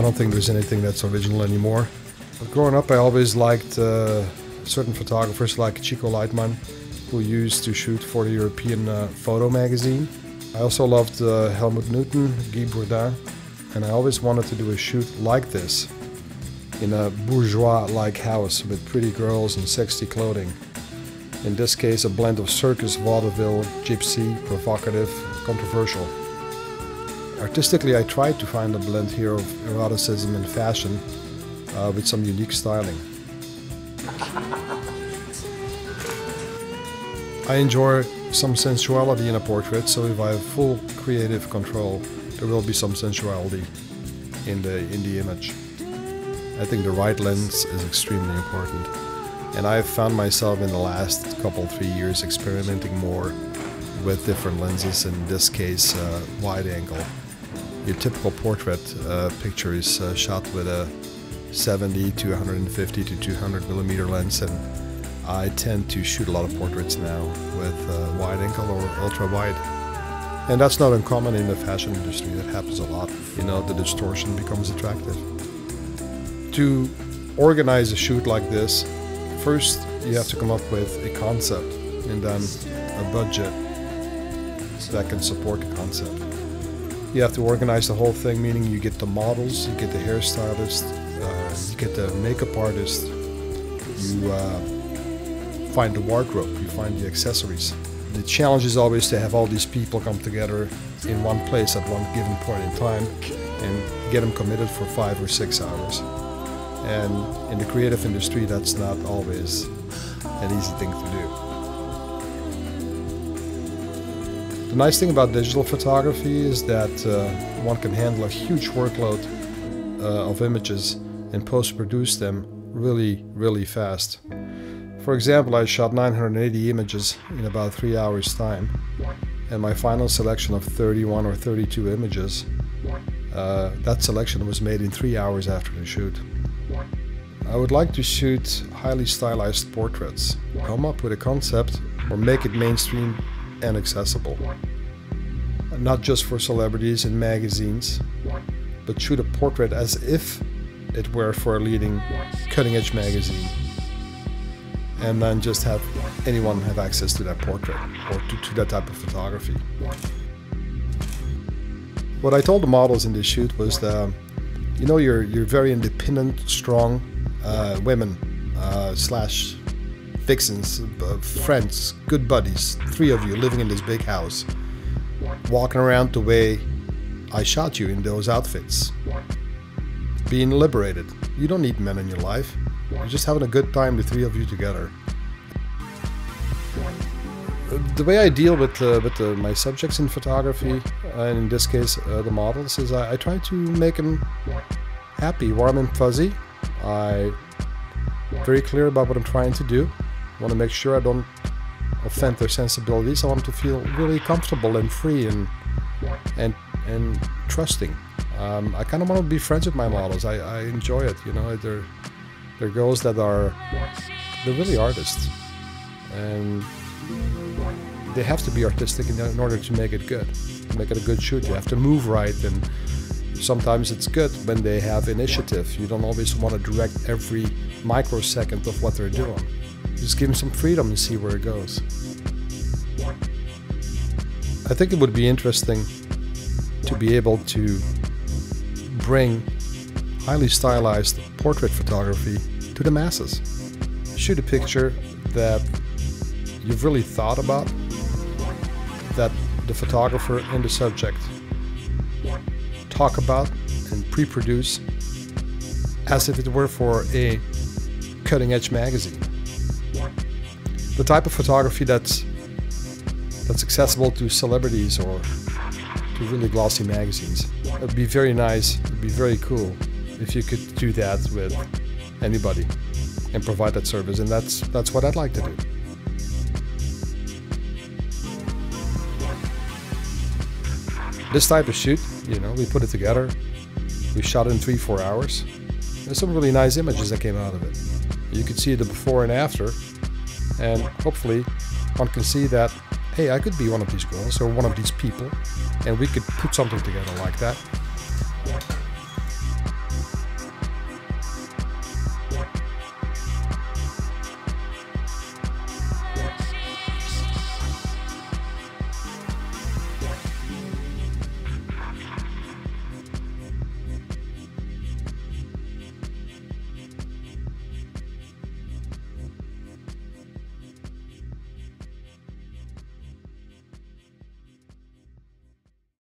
don't think there's anything that's original anymore. But growing up, I always liked certain photographers like Chico Leitman, who used to shoot for the European photo magazine. I also loved Helmut Newton, Guy Bourdin, and I always wanted to do a shoot like this, in a bourgeois-like house with pretty girls and sexy clothing. In this case, a blend of circus, vaudeville, gypsy, provocative, controversial. Artistically, I tried to find a blend here of eroticism and fashion with some unique styling. I enjoy some sensuality in a portrait, so if I have full creative control, there will be some sensuality in the image. I think the right lens is extremely important. And I've found myself in the last couple, 3 years experimenting more with different lenses, in this case wide angle. Your typical portrait picture is shot with a 70 to 150 to 200 millimeter lens, and I tend to shoot a lot of portraits now with wide angle or ultra wide. And that's not uncommon in the fashion industry. That happens a lot. You know, the distortion becomes attractive. To organize a shoot like this, first you have to come up with a concept and then a budget that can support the concept. You have to organize the whole thing, meaning you get the models, you get the hairstylist, you get the makeup artist, you find the wardrobe, you find the accessories. The challenge is always to have all these people come together in one place at one given point in time and get them committed for 5 or 6 hours. And in the creative industry, that's not always an easy thing to do. The nice thing about digital photography is that one can handle a huge workload of images and post-produce them really fast. For example, I shot 980 images in about 3 hours time, and my final selection of 31 or 32 images, that selection was made in 3 hours after the shoot. I would like to shoot highly stylized portraits, come up with a concept or make it mainstream and accessible. Not just for celebrities in magazines, but shoot a portrait as if it were for a leading cutting-edge magazine. And then just have anyone have access to that portrait or to that type of photography. What I told the models in this shoot was that, you know, you're very independent, strong women slash vixens, friends, good buddies, 3 of you living in this big house, walking around the way I shot you in those outfits, being liberated. You don't need men in your life. You're just having a good time, the 3 of you together. The way I deal with my subjects in photography, and in this case the models, is I try to make them happy, warm and fuzzy. I'm very clear about what I'm trying to do. I want to make sure I don't offend their sensibilities. I want them to feel really comfortable and free and trusting. I kind of want to be friends with my models. I enjoy it, you know. They're girls that they're really artists, and they have to be artistic in order to make it good, to make it a good shoot. You have to move right, and sometimes it's good when they have initiative. You don't always want to direct every microsecond of what they're doing. Just give them some freedom and see where it goes. I think it would be interesting to be able to bring highly stylized portrait photography to the masses. Shoot a picture that you've really thought about, that the photographer and the subject talk about and pre-produce as if it were for a cutting-edge magazine. The type of photography that's accessible to celebrities or to really glossy magazines. It would be very nice, it would be very cool if you could do that with anybody and provide that service, and that's what I'd like to do. This type of shoot, you know, we put it together, we shot it in 3-4 hours. There's some really nice images that came out of it. You could see the before and after, and hopefully one can see that, hey, I could be one of these girls or one of these people, and we could put something together like that.